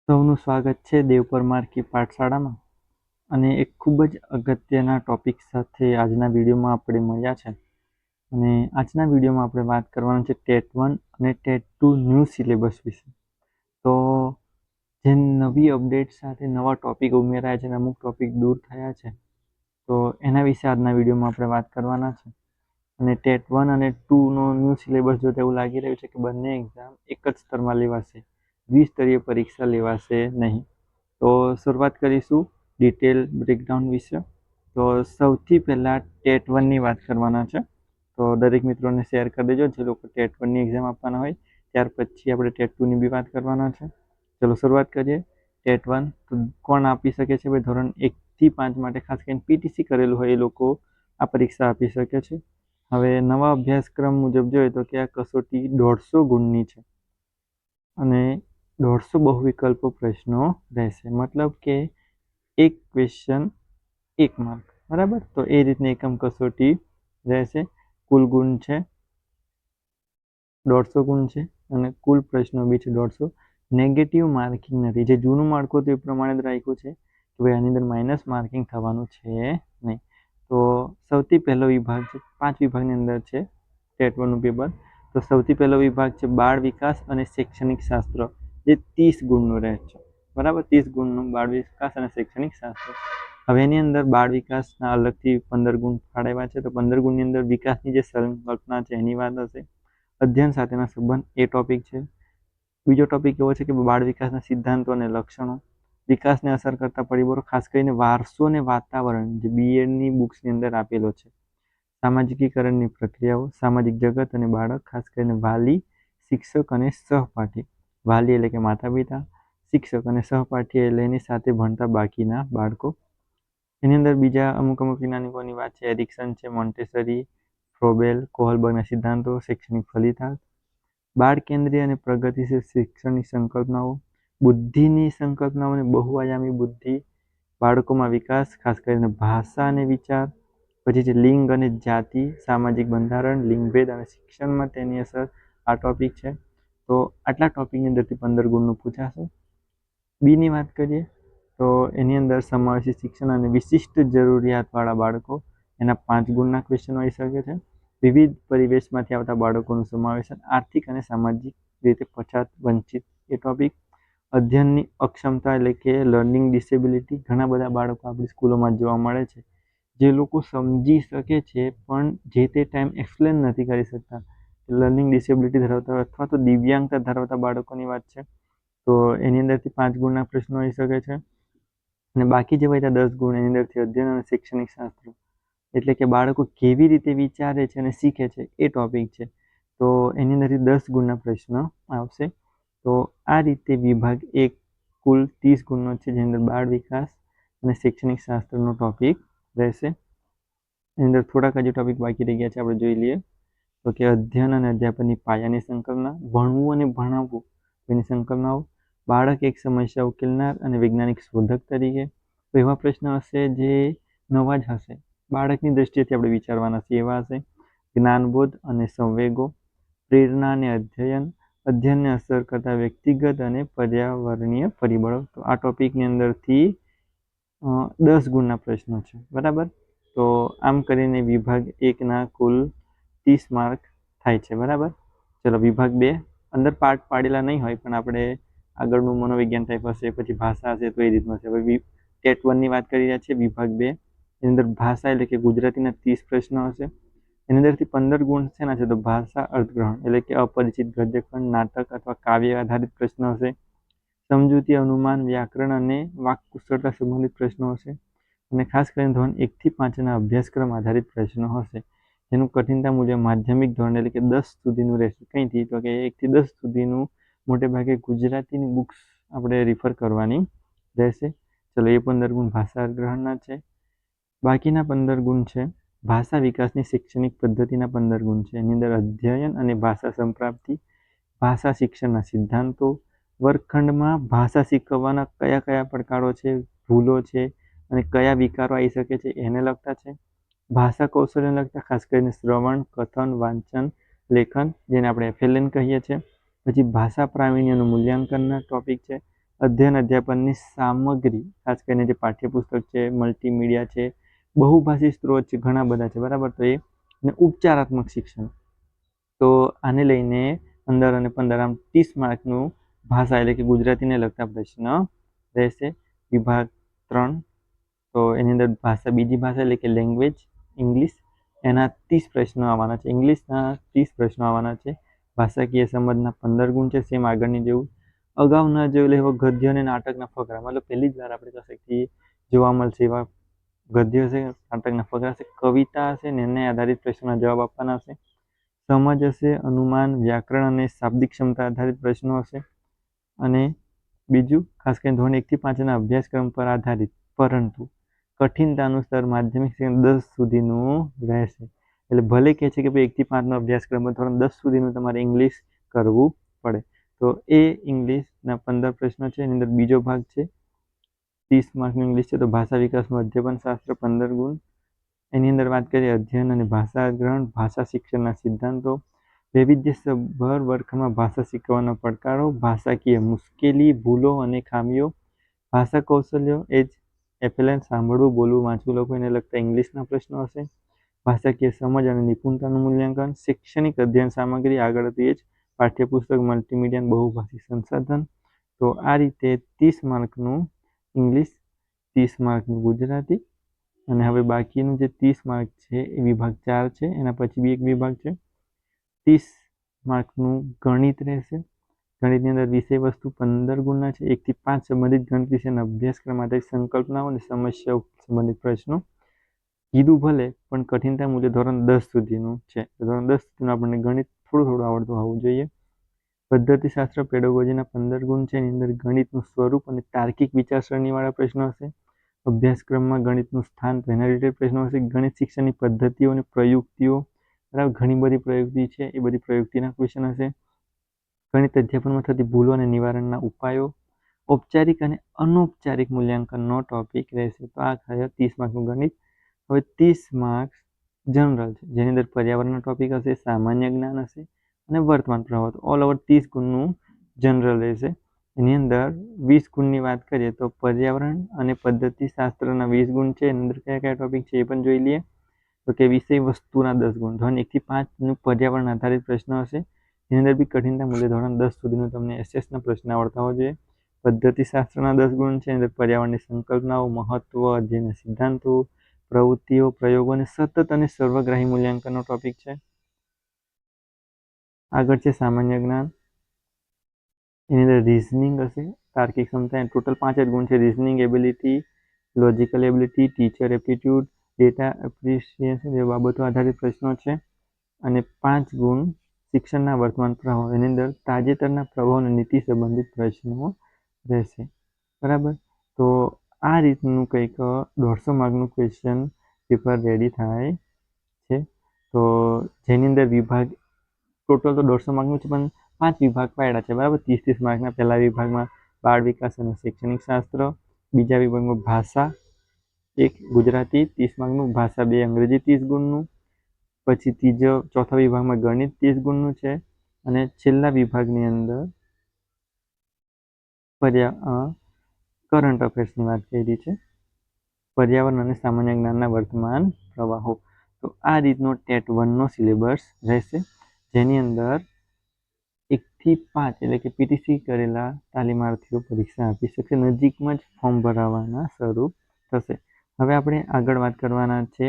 સૌનું સ્વાગત છે દેવપરમાર કી પાઠશાળામાં અને એક ખૂબ જ અગત્યના ટોપિક સાથે આજના વિડીયોમાં આપણે મળ્યા છે. અને આજના વિડીયોમાં આપણે વાત કરવાનું છે ટેટ 1 અને ટેટ 2 ન્યૂ સિલેબસ વિશે. તો જે નવી અપડેટ સાથે નવા ટોપિક ઉમેરાયા છે અને અમુક ટોપિક દૂર થયા છે, તો એના વિશે આજના વિડીયોમાં આપણે વાત કરવાના છે. અને ટેટ 1 અને 2નો ન્યૂ સિલેબસ જોતા એવું લાગી રહ્યું છે કે બંને એક્ઝામ એક જ સ્તરમાં લેવાશે, દ્વિસ્તરીય પરીક્ષા લેવાશે નહીં. તો શરૂઆત કરીશું ડિટેલ બ્રેકડાઉન વિશે. તો સૌથી પહેલાં ટેટ 1ની વાત કરવાના છે. તો દરેક મિત્રોને શેર કરી દેજો જે લોકો ટેટ 1ની એક્ઝામ આપવાના હોય. ત્યાર પછી આપણે ટેટ 2ની બી વાત કરવાના છે. ચલો શરૂઆત કરીએ. ટેટ 1 તો કોણ આપી શકે છે? ભાઈ ધોરણ 1થી 5 માટે ખાસ કરીને પીટીસી કરેલું હોય એ લોકો આ પરીક્ષા આપી શકે છે. હવે નવા અભ્યાસક્રમ મુજબ જોઈએ તો કે આ કસોટી 150 ગુણની છે અને 150 બહુવિકલ્પ પ્રશ્નો રહેશે. મતલબ કે એક ક્વેશ્ચન 1 માર્ક, બરાબર. તો એ રીતની એકમ કસોટી રહેશે. કુલ ગુણ છે 150 ગુણ છે અને કુલ પ્રશ્નો બી છે 150. નેગેટિવ માર્કિંગ નથી. જે જૂનું માળખું હતું એ પ્રમાણે જ રાખ્યું છે કે ભાઈ આની અંદર માઇનસ માર્કિંગ થવાનું છે નહીં. તો સૌથી પહેલો વિભાગ છે, 5 વિભાગની અંદર છે ટેટ 1નું પેપર. તો સૌથી પહેલો વિભાગ છે બાળ વિકાસ અને શૈક્ષણિક શાસ્ત્ર, જે 30 ગુણનું રહે છે, બરાબર. 30 ગુણનું બાળ વિકાસ અને શૈક્ષણિક શાસ્ત્ર. હવે એની અંદર બાળ વિકાસના અલગથી 15 ગુણ ફાળવ્યા છે. તો 15 ગુણની અંદર વિકાસની જે સંકલ્પના છે એની વાત હશે. અધ્યયન સાથેના સંબંધ એ ટોપિક છે. બીજો ટોપિક એવો છે કે બાળ વિકાસના સિદ્ધાંતો અને લક્ષણો, વિકાસને અસર કરતા પરિબળો, ખાસ કરીને વારસો અને વાતાવરણ, જે બીએડની બુક્સની અંદર આપેલો છે. સામાજિકીકરણની પ્રક્રિયાઓ, સામાજિક જગત અને બાળક, ખાસ કરીને વાલી, શિક્ષક અને સહપાઠી. વાલી એટલે કે માતા પિતા, શિક્ષક અને સહપાઠી એટલે એની સાથે ભણતા બાકીના બાળકો. એની અંદર બીજા અમુક વૈજ્ઞાનિકોની વાત છે. એરિક્સન છે, મોન્ટેસરી, ફ્રોબેલ, કોહલબર્ગના સિદ્ધાંતો, શૈક્ષણિક ફલિતાંશ, બાળ કેન્દ્રીય અને પ્રગતિશીલ શિક્ષણની સંકલ્પનાઓ, બુદ્ધિની સંકલ્પનાઓ અને બહુઆયામી બુદ્ધિ, બાળકોમાં વિકાસ, ખાસ કરીને ભાષા અને વિચાર. પછી છે લિંગ અને જાતિ, સામાજિક બંધારણ, લિંગભેદ અને શિક્ષણમાં તેની અસર. આ ટોપિક છે. તો આટલા ટોપિકની અંદરથી 15 ગુણનું પૂછાશે. બીની વાત કરીએ તો એની અંદર સમાવેશી શિક્ષણ અને વિશિષ્ટ જરૂરિયાતવાળા બાળકો, એના 5 ગુણના ક્વેશ્ચન હોઈ શકે છે. વિવિધ પરિવેશમાંથી આવતા બાળકોનું સમાવેશન, આર્થિક અને સામાજિક રીતે પછાત વંચિત, એ ટોપિક. અધ્યયનની અક્ષમતા એટલે કે લર્નિંગ ડિસેબિલિટી, ઘણા બધા બાળકો આપણી સ્કૂલોમાં જોવા મળે છે જે લોકો સમજી શકે છે પણ જે તે ટાઈમ એક્સપ્લેન નથી કરી શકતા. લર્નિંગ ડિસેબિલિટી ધરાવતા અથવા તો દિવ્યાંગતા ધરાવતા બાળકોની વાત છે. તો એની અંદરથી 5 ગુણના પ્રશ્નો હોઈ શકે છે. અને બાકી જે બચ્યા 10 ગુણ એની અંદરથી અધ્યયન અને શૈક્ષણિક શાસ્ત્ર, એટલે કે બાળકો કેવી રીતે વિચારે છે અને શીખે છે એ ટોપિક છે. તો એની અંદરથી 10 ગુણના પ્રશ્ન આવશે. તો આ રીતે વિભાગ 1 કુલ 30 ગુણનો છે, જેની અંદર બાળ વિકાસ અને શૈક્ષણિક શાસ્ત્રનો ટોપિક રહેશે. એની અંદર થોડાક હજી ટોપિક બાકી રહી ગયા છે, આપણે જોઈ લઈએ. તો કે અધ્યયન અને અધ્યાપનની પાયાની સંકલ્પના, ભણવું અને ભણાવવું એની સંકલ્પનાઓ, બાળક એક સમસ્યા ઉકેલનાર અને વૈજ્ઞાનિક શોધક તરીકે. તો એવા પ્રશ્ન હશે જે નવા જ હશે, બાળકની દ્રષ્ટિએથી આપણે વિચારવાના છે એવા હશે. જ્ઞાનબોધ અને સંવેગો, પ્રેરણા અને અધ્યયન, અધ્યયનને અસર કરતા વ્યક્તિગત અને પર્યાવરણીય પરિબળો. તો આ ટોપિકની અંદરથી 10 ગુણના પ્રશ્નો છે, બરાબર. તો આમ કરીને વિભાગ 1ના કુલ 30 માર્ક થાય છે, બરાબર. ચલો વિભાગ 2 અંદર પાર્ટ પાડેલા નહીં હોય પણ આપણે આગળનું મનોવિજ્ઞાન ટાઈપ હશે, પછી ભાષા હશે, તો એ રીતનું હશે. હવે ટેટ 1ની વાત કરી રહ્યા છીએ, વિભાગ 2. એની અંદર ભાષા એટલે કે ગુજરાતીના 30 પ્રશ્નો હશે. એની અંદરથી 15 ગુણ શેના છે? તો ભાષા અર્થગ્રહણ એટલે કે અપરિચિત ગદ્યખંડ, નાટક અથવા કાવ્ય આધારિત પ્રશ્નો હશે. સમજૂતી, અનુમાન, વ્યાકરણ અને વાક્કુશળતા સંબંધિત પ્રશ્નો હશે. અને ખાસ કરીને ધોરણ 1થી 5ના અભ્યાસક્રમ આધારિત પ્રશ્નો હશે, જેનું કઠિનતા મુજબ માધ્યમિક ધોરણ એટલે કે 10 સુધીનું રહેશે. કંઈથી? તો કે 1થી 10 સુધીનું મોટે ભાગે ગુજરાતીની બુક્સ આપણે રિફર કરવાની રહેશે. ચલો એ 15 ગુણ ભાષા ગ્રહણના છે. બાકીના 15 ગુણ છે ભાષા વિકાસની શૈક્ષણિક પદ્ધતિના 15 ગુણ છે. એની અંદર અધ્યયન અને ભાષા સંપ્રાપ્તિ, ભાષા શિક્ષણના સિદ્ધાંતો, વર્ગખંડમાં ભાષા શીખવવાના કયા કયા પડકારો છે, ભૂલો છે અને કયા વિકારો આવી શકે છે એને લગતા છે. ભાષા કૌશલ્યને લગતા ખાસ કરીને શ્રવણ, કથન, વાંચન, લેખન, જેને આપણે FLN કહીએ છીએ. પછી ભાષા પ્રાવીણ્યનું મૂલ્યાંકનના ટોપિક છે. અધ્યયન અધ્યાપનની સામગ્રી, ખાસ કરીને જે પાઠ્યપુસ્તક છે, મલ્ટીમીડિયા છે, બહુભાષી સ્ત્રોત છે, ઘણા બધા છે, બરાબર. તો એ અને ઉપચારાત્મક શિક્ષણ, તો આને લઈને 15 અને 15 આમ 30 માર્કનું ભાષા એટલે કે ગુજરાતીને લગતા પ્રશ્ન રહેશે. વિભાગ 3, તો એની અંદર ભાષા, બીજી ભાષા એટલે કે લેંગ્વેજ ઇંગ્લિશ, એના 30 પ્રશ્નો આવવાના છે. ઇંગ્લિશના 30 પ્રશ્નો આવવાના છે. ભાષાકીય સમજના 15 ગુણ છે, સેમ આગળની જેવું. અગાઉ ન જોયેલા એવા ગદ્ય અને નાટકના ફકરા, મતલબ પહેલી જ વાર આપણે કશેકથી જોવા મળશે એવા ગદ્ય હશે, નાટકના ફકરા હશે, કવિતા હશે ને એને આધારિત પ્રશ્નોના જવાબ આપવાના હશે. સમજ હશે, અનુમાન, વ્યાકરણ અને શાબ્દિક ક્ષમતા આધારિત પ્રશ્નો હશે. અને બીજું ખાસ કરીને ધોરણ 1 થી 5ના અભ્યાસક્રમ પર આધારિત, પરંતુ કઠિનતાનું સ્તર માધ્યમિક 10 સુધીનું રહેશે. એટલે ભલે કહે છે કે ભાઈ 1 થી 5નો અભ્યાસક્રમ ધોરણ 10 સુધીનું તમારે ઇંગ્લિશ કરવું પડે, તો એ ઇંગ્લિશના 15 પ્રશ્નો છે. એની અંદર બીજો ભાગ છે 30 માર્કનું ઇંગ્લિશ છે, તો ભાષા વિકાસનું અધ્યાપન શાસ્ત્ર 15 ગુણ. એની અંદર વાત કરીએ અધ્યયન અને ભાષા ગ્રહણ, ભાષા શિક્ષણના સિદ્ધાંતો, વૈવિધ્યસભર વર્ગખંડમાં ભાષા શીખવાના પડકારો, ભાષાકીય મુશ્કેલી, ભૂલો અને ખામીઓ, ભાષા કૌશલ્યો, એજ FLN સાંભળવું, બોલવું, વાંચવું, લખવું એને લગતા ઇંગ્લિશના પ્રશ્નો હશે. ભાષાકીય સમજ અને નિપુણતાનું મૂલ્યાંકન, શૈક્ષણિક અધ્યયન સામગ્રી, આગળ હતી એ જ પાઠ્યપુસ્તક, મલ્ટીમીડિયા, બહુભાષી સંસાધન. તો આ રીતે 30 માર્કનું ઇંગ્લિશ, 30 માર્કનું ગુજરાતી, અને હવે બાકીનું જે 30 માર્ક છે એ વિભાગ 4 છે. એના પછી બી એક વિભાગ છે 30 માર્કનું ગણિત રહેશે. ગણિતની અંદર વિષય વસ્તુ 15 ગુણના છે. 1 થી 5 સંબંધિત ગણિત વિષયના અભ્યાસક્રમ આધારિત સંકલ્પનાઓ અને સમસ્યાઓ સંબંધિત પ્રશ્નો. કીધું ભલે, પણ કઠિનતા મુજબ ધોરણ 10 સુધીનું છે. ધોરણ 10 સુધીનું આપણને ગણિત થોડું આવડતું હોવું જોઈએ. પદ્ધતિશાસ્ત્ર પેડોગોજીના 15 ગુણ છે. એની અંદર ગણિતનું સ્વરૂપ અને તાર્કિક વિચારસરણીવાળા પ્રશ્નો હશે. અભ્યાસક્રમમાં ગણિતનું સ્થાન, તો એના રિલેટેડ પ્રશ્નો હશે. ગણિત શિક્ષણની પદ્ધતિઓ અને પ્રયુક્તિઓ, બરાબર, ઘણી બધી પ્રયુક્તિ છે, એ બધી પ્રયુક્તિના ક્વેશ્ચન હશે. ગણિત અધ્યાપનમાં થતી ભૂલો અને નિવારણના ઉપાયો, ઔપચારિક અને અનૌપચારિક મૂલ્યાંકનનો ટોપિક રહેશે. તો આ થયો 30 માર્કનું ગણિત. હવે 30 માર્ક્સ જનરલ છે, જેની અંદર પર્યાવરણનો ટોપિક હશે, સામાન્ય જ્ઞાન હશે અને વર્તમાન પ્રવાહ. ઓલ ઓવર 30 ગુણનું જનરલ રહેશે. એની અંદર 20 ગુણની વાત કરીએ તો પર્યાવરણ અને પદ્ધતિશાસ્ત્રના 20 ગુણ છે. એની અંદર કયા કયા ટોપિક છે એ પણ જોઈ લઈએ. તો કે વિષય વસ્તુના 10 ગુણ, ધોરણ 1 થી 5નું પર્યાવરણ આધારિત પ્રશ્ન હશે. એની અંદર બી કઠિનતા મૂલ્ય ધોરણ 10 સુધીનું તમને એસએસના પ્રશ્ન આવડતા હોવા જોઈએ. પદ્ધતિશાસ્ત્રના 10 ગુણ છે. એની અંદર પર્યાવરણની સંકલ્પનાઓ, મહત્વ, અધ્યયનના સિદ્ધાંતો, પ્રવૃત્તિઓ, પ્રયોગો અને સતત અને સર્વગ્રાહી મૂલ્યાંકનનો ટોપિક છે. આગળ છે સામાન્ય જ્ઞાન. એની અંદર રિઝનિંગ હશે, તાર્કિક ક્ષમતા. ટોટલ 5 જ ગુણ છે. Reasoning ability, logical ability, teacher aptitude, data appreciation જેવા બાબતો આધારિત પ્રશ્નો છે. અને 5 ગુણ શિક્ષણના વર્તમાન પ્રવાહો. એની અંદર તાજેતરના પ્રવાહો અને નીતિ સંબંધિત પ્રશ્નો રહેશે, બરાબર. તો આ રીતનું કંઈક 150 માર્કનું ક્વેશ્ચન પેપર રેડી થાય છે. તો જેની અંદર વિભાગ ટોટલ તો 150 માર્કનું છે, પણ 5 વિભાગ પાડ્યા છે, બરાબર. 30-30 માર્કના. પહેલા વિભાગમાં બાળ વિકાસ અને શૈક્ષણિક શાસ્ત્ર, બીજા વિભાગમાં ભાષા 1 ગુજરાતી 30 માર્કનું, ભાષા 2 અંગ્રેજી 30 ગુણનું, પછી ચોથા વિભાગમાં ગણિત 30 ગુણનું છે. અને છેલ્લા વિભાગની અંદર કરંટ અફેર્સની વાત કરી છે, પર્યાવરણ અને સામાન્ય જ્ઞાનના વર્તમાન પ્રવાહો. તો આ રીતનો ટેટ 1નો સિલેબસ રહેશે, જેની અંદર 1 થી 5 એટલે કે પીટીસી કરેલા તાલીમાર્થીઓ પરીક્ષા આપી શકશે. નજીકમાં જ ફોર્મ ભરાવાના શરૂ થશે. હવે આપણે આગળ વાત કરવાના છે